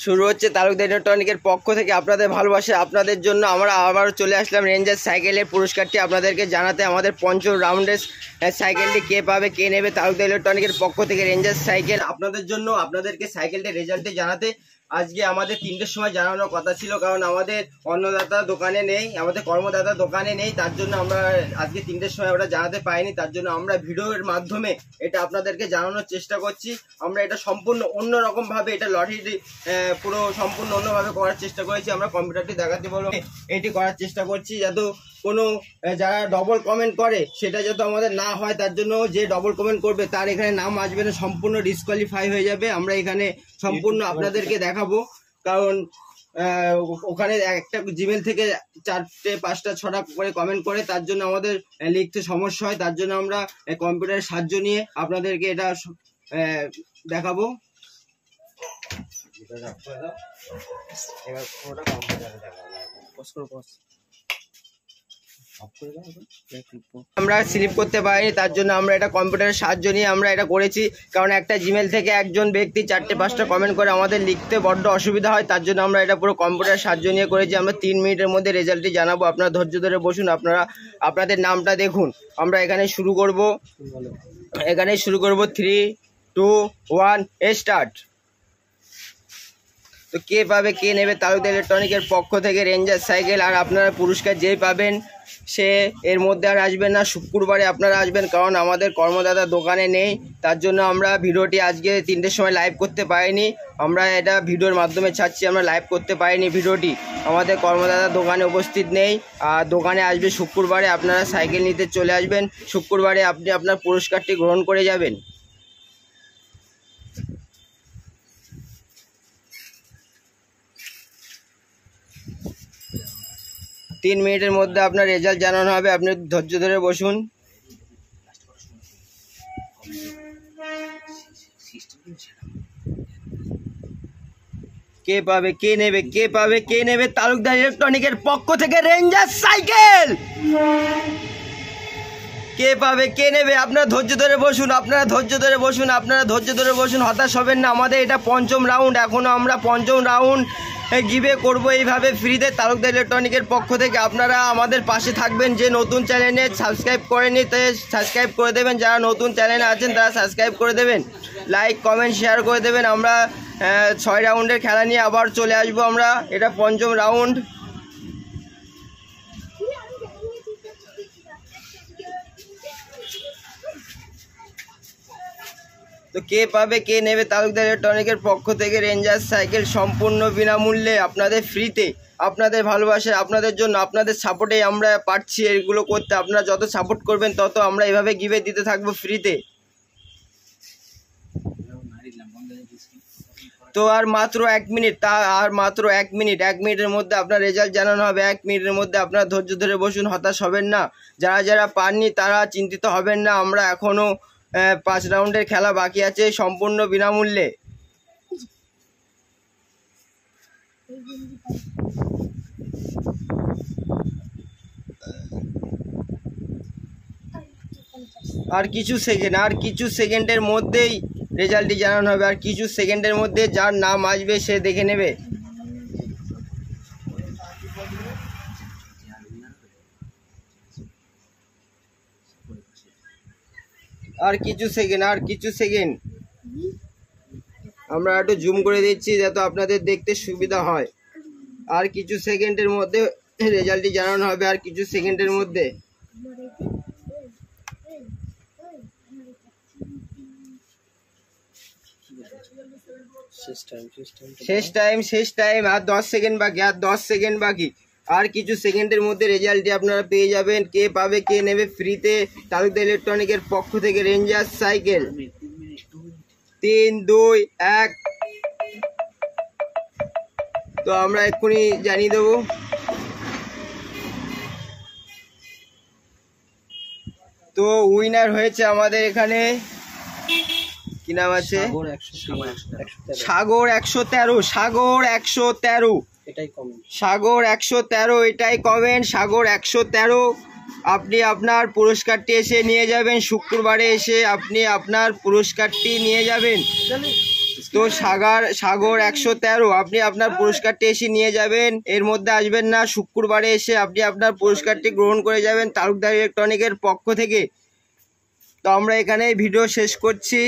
শুরু হচ্ছে তালুকদার ইলেকট্রনিকের পক্ষ থেকে আপনাদের ভালোবাসে আপনাদের জন্য আমরা আবার চলে আসলাম রেঞ্জার সাইকেলের পুরস্কারটি আপনাদেরকে জানাতে। আমাদের পঞ্চম রাউন্ডের সাইকেলটি কে পাবে কে নেবে তালুকদার ইলেকট্রনিকের পক্ষ থেকে রেঞ্জার সাইকেল আপনাদের জন্য আপনাদেরকে সাইকেলটির রেজাল্টটি জানাতে। আজকে আমাদের 3টের সময় জানানোর কথা ছিল, কারণ আমাদের অন্নদাতা দোকানে নেই, আমাদের কর্মদাতা দোকানে নেই, তার জন্য আমরা আজকে 3টের সময় ওটা জানাতে পাইনি। তার জন্য আমরা ভিডিওর মাধ্যমে এটা আপনাদেরকে জানানোর চেষ্টা করছি। আমরা এটা সম্পূর্ণ অন্যরকম ভাবে এটা লটারি পুরো সম্পূর্ণ অন্যভাবে করার চেষ্টা করেছি। আমরা কম্পিউটারটি দেখাতে বলবো এটি করার চেষ্টা করছি যাতে কোনো যারা ডবল কমেন্ট করে সেটা যাতে আমাদের না হয়। তার জন্য যে ডবল কমেন্ট করবে তার এখানে নাম আসবে না, সম্পূর্ণ ডিসকোয়ালিফাই হয়ে যাবে। আমরা এখানে সম্পূর্ণ আপনাদেরকে দেখাবো, কারণ ওখানে একটা জিমেল থেকে 4টে 5টা 6টা করে কমেন্ট করে, তার জন্য আমাদের লিখতে সমস্যা হয়। তার জন্য আমরা কম্পিউটারের সাহায্য নিয়ে আপনাদেরকে এটা দেখাবো। আমরা স্লিপ করতে পারিনি, তার জন্য আমরা এটা কম্পিউটারের সাহায্য নিয়ে আমরা এটা করেছি। কারণ একটা জিমেল থেকে একজন ব্যক্তি 4টে 5টা কমেন্ট করে আমাদের লিখতে বড্ড অসুবিধা হয়, তার জন্য আমরা এটা পুরো কম্পিউটারের সাহায্য নিয়ে করেছি। আমরা 3 মিনিটের মধ্যে রেজাল্টটি জানাবো। আপনারা ধৈর্য ধরে বসুন, আপনারা আপনাদের নামটা দেখুন। আমরা এখানে শুরু করব 3, 2, 1 স্টার্ট। তো কে পাবে কে নেবে তালুকদার ইলেকট্রনিকের পক্ষ থেকে রেঞ্জার সাইকেল। আর আপনারা পুরস্কার যেই পাবেন সে এর মধ্যে আর আসবেন না, শুক্রবারে আপনারা আসবেন, কারণ আমাদের কর্মদাতা দোকানে নেই। তার জন্য আমরা ভিডিওটি আজকে 3টের সময় লাইভ করতে পারিনি। আমরা এটা ভিডিওর মাধ্যমে ছাড়ছি, আমরা লাইভ করতে পারিনি ভিডিওটি। আমাদের কর্মদাতা দোকানে উপস্থিত নেই, আর দোকানে আসবে শুক্রবারে। আপনারা সাইকেল নিতে চলে আসবেন, শুক্রবারে আপনি আপনার পুরস্কারটি গ্রহণ করে যাবেন। 3 মিনিটের মধ্যে আপনার রেজাল্ট জানানো হবে। আপনি ধৈর্য ধরে বসুন। কে পাবে কে নেবে কে পাবে কে নেবে তালুকদার ইলেকট্রনিকের পক্ষ থেকে রেঞ্জার সাইকেল। কে পাবে কে নেবে আপনারা ধৈর্য ধরে বসুন, আপনারা ধৈর্য ধরে বসুন, আপনারা ধৈর্য ধরে বসুন, হতাশ হবেন না। আমাদের এটা 5ম রাউন্ড, এখনও আমরা 5ম রাউন্ড গিভে করব এইভাবে ফ্রিতে তালুকদার ইলেকট্রনিকের পক্ষ থেকে। আপনারা আমাদের পাশে থাকবেন। যে নতুন চ্যানেলে সাবস্ক্রাইব করেনি তাই সাবস্ক্রাইব করে দেবেন, যারা নতুন চ্যানেলে আছেন তারা সাবস্ক্রাইব করে দেবেন, লাইক কমেন্ট শেয়ার করে দেবেন। আমরা 6 রাউন্ডের খেলা নিয়ে আবার চলে আসবো। আমরা এটা 5ম রাউন্ড। তো কে পাবে কে নেবে তালুকদার ইলেকট্রনিকের পক্ষ থেকে রেঞ্জার সাইকেল সম্পূর্ণ বিনামূল্যে আপনাদের ফ্রিতে। আপনাদের ভালোবাসে আপনাদের জন্য, আপনাদের সাপোর্টেই আমরা পারছি এগুলো করতে। আপনারা যত সাপোর্ট করবেন তত আমরা এভাবে গিভে দিতে থাকবো ফ্রিতে। তো আর মাত্র 1 মিনিট, মাত্র 1 মিনিট, 1 মিনিটের মধ্যে আপনার রেজাল্ট জানানো হবে। 1 মিনিটের মধ্যে আপনারা ধৈর্য ধরে বসুন, হতাশ হবেন না। যারা যারা পাননি তারা চিন্তিত হবেন না। আমরা এখনও 5 রাউন্ডের খেলা বাকি আছে সম্পূর্ণ বিনামূল্যে। আর কিছু সেকেন্ডের মধ্যেই রেজাল্টটি জানানো হবে। আর কিছু সেকেন্ডের মধ্যে যার নাম আসবে সে দেখে নেবে। আর কিছু সেকেন্ড আমরা একটু জুম করে দিচ্ছি যাতে আপনাদের দেখতে সুবিধা হয়। আর কিছু সেকেন্ডের মধ্যে রেজাল্টটি জানানো হবে। আর কিছু সেকেন্ডের মধ্যে শেষ টাইম। আর 10 সেকেন্ড বাকি, আর কিছু সেকেন্ডের মধ্যে রেজাল্টটি আপনারা পেয়ে যাবেন। কে পাবে কে নেবে ফ্রিতে তালুকদার ইলেকট্রনিকের পক্ষ থেকে রেঞ্জার সাইকেল। 3, 2, 1। তো আমরা এক্ষুনি জানিয়ে দেবো। তো উইনার হয়েছে আমাদের এখানে, কি নাম আছে, সাগর 113। সাগর 113 এটাই কমেন্ট। সাগর 113 আপনি আপনার পুরস্কারটি এসে নিয়ে যাবেন। শুক্রবারে এসে আপনি আপনার পুরস্কারটি নিয়ে যাবেন। তো সাগর 113 আপনি আপনার পুরস্কারটি এসে নিয়ে যাবেন, এর মধ্যে আসবেন না। শুক্রবারে এসে আপনি আপনার পুরস্কারটি গ্রহণ করে যাবেন তালুকদার ইলেকট্রনিকের পক্ষ থেকে। তো আমরা এখানে ভিডিও শেষ করছি।